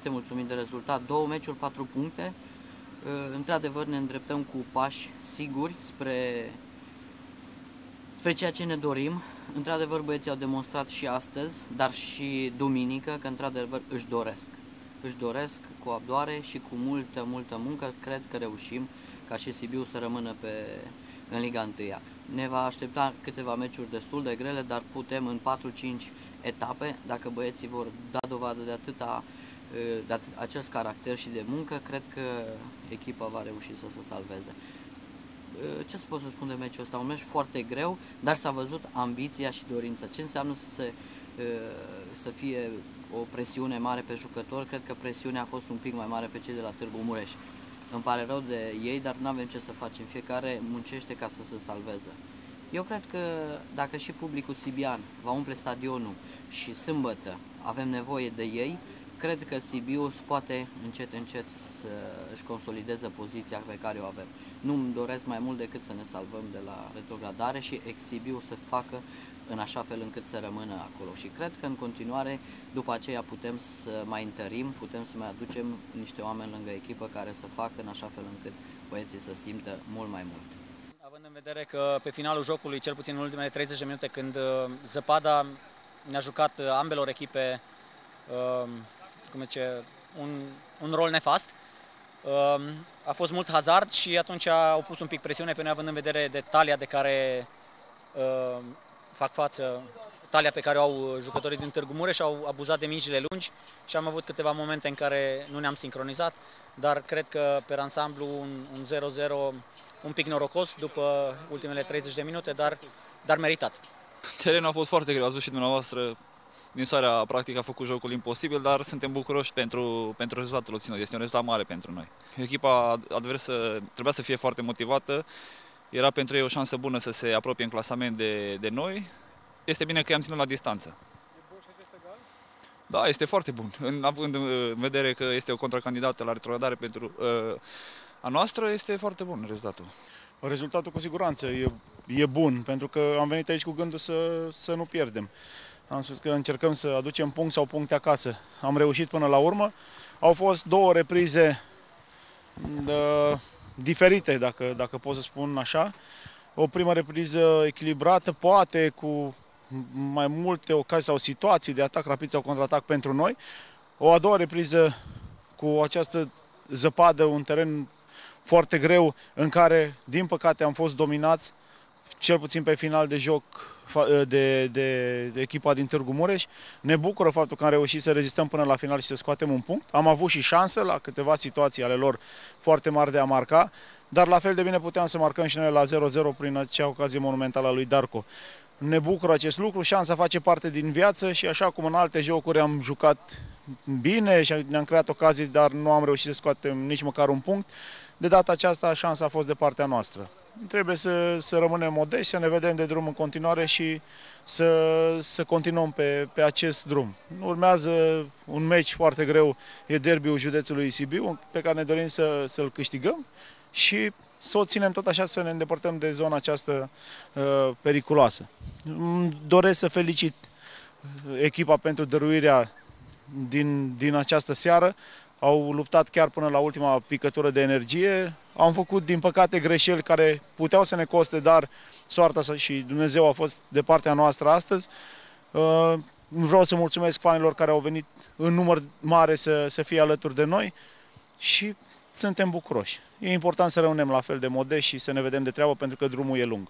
foarte mulțumit de rezultat. 2 meciuri, 4 puncte. Într-adevăr ne îndreptăm cu pași siguri spre ceea ce ne dorim. Într-adevăr băieții au demonstrat și astăzi, dar și duminică, că într-adevăr își doresc cu abdoare și cu multă muncă. Cred că reușim ca și Sibiu să rămână în Liga 1. Ne va aștepta câteva meciuri destul de grele, dar putem în 4-5 etape, dacă băieții vor da dovadă de acest caracter și de muncă, cred că echipa va reuși să se salveze. Ce să pot să spun de meciul ăsta? Un meci foarte greu, dar s-a văzut ambiția și dorința. Ce înseamnă să fie o presiune mare pe jucători? Cred că presiunea a fost un pic mai mare pe cei de la Târgu Mureș. Îmi pare rău de ei, dar nu avem ce să facem. Fiecare muncește ca să se salveze. Eu cred că dacă și publicul sibian va umple stadionul și sâmbătă avem nevoie de ei, cred că Sibiu poate încet să își consolideze poziția pe care o avem. Nu îmi doresc mai mult decât să ne salvăm de la retrogradare și Sibiu să facă în așa fel încât să rămână acolo. Și cred că în continuare, după aceea putem să mai întărim, putem să mai aducem niște oameni lângă echipă care să facă în așa fel încât băieții să simtă mult mai mult. Având în vedere că pe finalul jocului, cel puțin în ultimele 30 de minute, când zăpada ne-a jucat ambelor echipe un rol nefast, a fost mult hazard și atunci au pus un pic presiune pe noi, având în vedere de talia de care fac față, talia pe care o au jucătorii din Târgu Mureș, au abuzat de mingile lungi și am avut câteva momente în care nu ne-am sincronizat, dar cred că pe ansamblu un 0-0 un pic norocos după ultimele 30 de minute, dar meritat. Terenul a fost foarte greu, ați văzut și dumneavoastră. Din seara, practic, a făcut jocul imposibil, dar suntem bucuroși pentru rezultatul obținut. Este un rezultat mare pentru noi. Echipa adversă trebuia să fie foarte motivată. Era pentru ei o șansă bună să se apropie în clasament de noi. Este bine că i-am ținut la distanță. E bun și acest egal? Da, este foarte bun. Având în vedere că este o contracandidată la retrogradare pentru a noastră, este foarte bun rezultatul. Rezultatul cu siguranță e bun, pentru că am venit aici cu gândul să nu pierdem. Am spus că încercăm să aducem punct sau puncte acasă. Am reușit până la urmă. Au fost 2 reprize diferite, dacă pot să spun așa. O primă repriză echilibrată, poate cu mai multe ocazii sau situații de atac rapid sau contraatac pentru noi. O a doua repriză cu această zăpadă, un teren foarte greu în care, din păcate, am fost dominați, cel puțin pe final de joc, de echipa din Târgu Mureș. Ne bucură faptul că am reușit să rezistăm până la final și să scoatem un punct. Am avut și șansă la câteva situații ale lor foarte mari de a marca, dar la fel de bine puteam să marcăm și noi la 0-0 prin acea ocazie monumentală a lui Darko. Ne bucură acest lucru, șansa face parte din viață și așa cum în alte jocuri am jucat bine și ne-am creat ocazii, dar nu am reușit să scoatem nici măcar un punct, de data aceasta șansa a fost de partea noastră. Trebuie să rămânem modești, să ne vedem de drum în continuare și să continuăm pe acest drum. Urmează un meci foarte greu, e derbiul județului Sibiu, pe care ne dorim să-l câștigăm și să o ținem tot așa, să ne îndepărtăm de zona aceasta periculoasă. Doresc să felicit echipa pentru dăruirea din această seară. Au luptat chiar până la ultima picătură de energie. Am făcut, din păcate, greșeli care puteau să ne coste, dar soarta și Dumnezeu a fost de partea noastră astăzi. Vreau să mulțumesc fanilor care au venit în număr mare să fie alături de noi și suntem bucuroși. E important să rămânem la fel de modești și să ne vedem de treabă pentru că drumul e lung.